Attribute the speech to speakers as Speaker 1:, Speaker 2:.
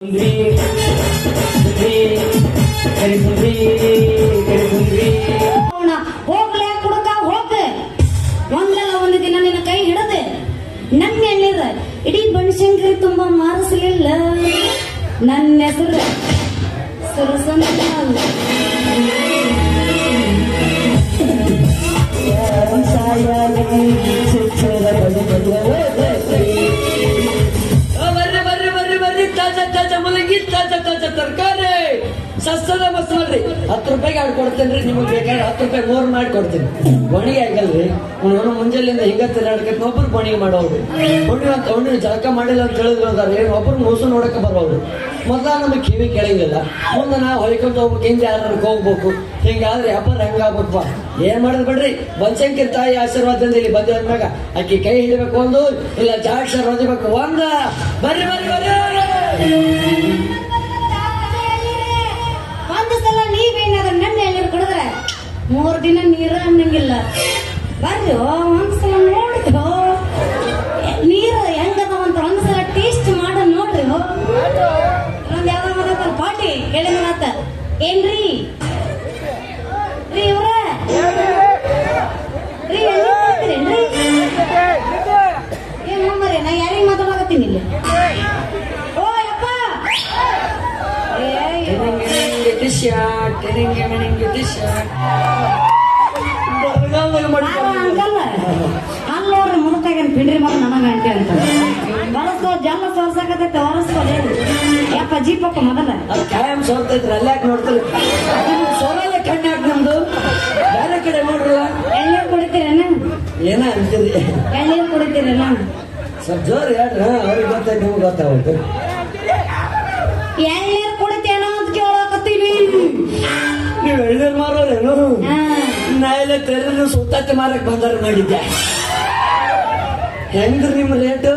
Speaker 1: ಹೋಗ್ಲೇ ಕುಡಕ ಹೋಗ ಒಂದಲ್ಲ ಒಂದು ದಿನ ನಿನ್ನ ಕೈ ಹಿಡದೆ ನನ್ನ ಎಳ್ಳಿರ ಇಡೀ ಬನಶಂಕರಿ ತುಂಬಾ ಮಾರಿಸಲಿಲ್ಲ. ನನ್ನ ಹೆಸರು ಸುರಸಂತ
Speaker 2: ತರಕಾರಿ ಸಸ್ತದ ಮಸ್ತ್ ಮಾಡ್ರಿ. 10 ರೂಪಾಯಿಗೆ ಆಡ್ ಕೊಡ್ತೇನ್ರಿ. ನಿಮಗ್ ಬೇಕಾದ್ರೆ 10 ರೂಪಾಯಿ ಮೂರ್ ಮಾಡಿ ಕೊಡ್ತೀನಿ. ಒಣಗಿ ಆಗಲ್ರಿ. ಮುಂಜಾನೆಯಿಂದ ಹಿಂಗ ತಿರ್ಗಾಡಕ್ಕೆ ಒಬ್ರು ಬಣಿಗೆ ಮಾಡೋರು. ಒಣ್ಣಿನ ಜಳಕ ಮಾಡಿಲ್ಲ ಅಂತ ಹೇಳಿದ್ರು ಅಂತಾರೆ. ಒಬ್ರು ಮೂಸು ನೋಡಕ್ಕೆ ಬರೋರು. ಮೊದಲ ನಮಗ್ ಕಿವಿ ಕೇಳಂಗಿಲ್ಲ. ಮುಂದೆ ನಾವು ಹೊಯ್ಕೊಂತ ಹೋಗ್ಬೇಕು, ಹಿಂದೆ ಯಾರು ಹೋಗ್ಬೇಕು. ಹಿಂಗಾದ್ರೆ ವ್ಯಾಪಾರ ಹಂಗಾಗ್ಬೇಕಪ್ಪ. ಏನ್ ಮಾಡೋದು ಬಿಡ್ರಿ. ಬನಶಂಕರಿ ತಾಯಿ ಆಶೀರ್ವಾದದಿಂದ ಇಲ್ಲಿ ಬಂದ ಅಂದಾಗ ಆಕಿ ಕೈ ಹಿಡಿಬೇಕು ಒಂದು, ಇಲ್ಲ ಜಾಕ್ಷರ ಓದಿಬೇಕು ಒಂದ. ಬರ್ರಿ ಬರ್ರಿ ಬರ್ರಿ.
Speaker 1: ಒಂದು ಸಲ ನೀವೇನಾದ್ರೂ ನನ್ನ ಎಳ್ನೀರು ಕುಡಿದ್ರೆ 3 ದಿನ ನೀರು ಅನ್ನಂಗಿಲ್ಲ. ಬರ್ರಿ ಒಂದ್ಸಲ ನೋಡ್ರಿ ನೀರು ಹೆಂಗದವಂತ ಒಂದ್ಸಲ ಟೇಸ್ಟ್ ಮಾಡ ನೋಡ್ರಿ. ಒಂದ್ ಯಾವ್ದ ಮತ್ತ ಪಾಟಿ ಎಳೆ ಮತ್ತ ಏನ್ರಿ ರೀ ಇವ್ರ ರೀ ಏನ್ ಮರಿ ನಾ ಯಾರಿಗೆ ಮಾತಾಡಕತ್ತೀನಿ ಇಲ್ಲಿ. ಓ ಯಪ್ಪ ಅಂಕಲ್ ಅಲ್ಲಿ ನೋಡ್ರಿ ಮುದುಕಾಗೇನ್ ಪಿಂಡ್ರಿ ಮಗ ನನಗ ಅಂಟಿ ಅಂತ ಬಳಸ್ಕೋ ಜಲ್ಲ ಸೋರ್ಸಕತ್ತೈತೆ ಹೊರಸ್ಕೋದೇ ಯಪ್ಪ ಜೀಪಕ್ಕ ಮೊದಲ
Speaker 2: ಕಾಯಂ ಸೋರ್ತೈತ್ರಿ. ಅಲ್ಲಾಕ್ ನೋಡ್ತಾರೆ ಸೋರಲ್ಲ ಕಣ್ಣು ಹಾಕಿ ನಮ್ದು ಬೇರೆ ಕಡೆ ನೋಡ್ರಲ್ಲ.
Speaker 1: ಎಳ್ನೀರು ಕುಡಿತೀರೇನ?
Speaker 2: ಏನ ಅಂತೀರಿ?
Speaker 1: ಎಳ್ನೀರು ಕುಡಿತೀರೇನ?
Speaker 2: ಸ್ವಲ್ಪ ಜೋರ್ ಹೇಳ್ರಿ. ಅವ್ರಿಗೆ ಗೊತ್ತಾಯ್ತು, ನಿಮ್ಗೆ ಗೊತ್ತಾಗುತ್ತೆ.
Speaker 1: ಎಳ್ನೀರು ಕುಡಿತೇನೋ ಅಂತ ಕೇಳಕತ್ತೀನಿ.
Speaker 2: ನೀವು ಎಳ್ನೀರು ಮಾರೋರೇನು? ನಾ ಎಲ್ಲ ತೆರನು ಸುತ್ತಾತಿ ಮಾರಕ್ ಬಂದಾರ ಮಾಡಿದ್ದೆ. ಹೆಂಗ್ರಿ ನಿಮ್ ರೇಟು?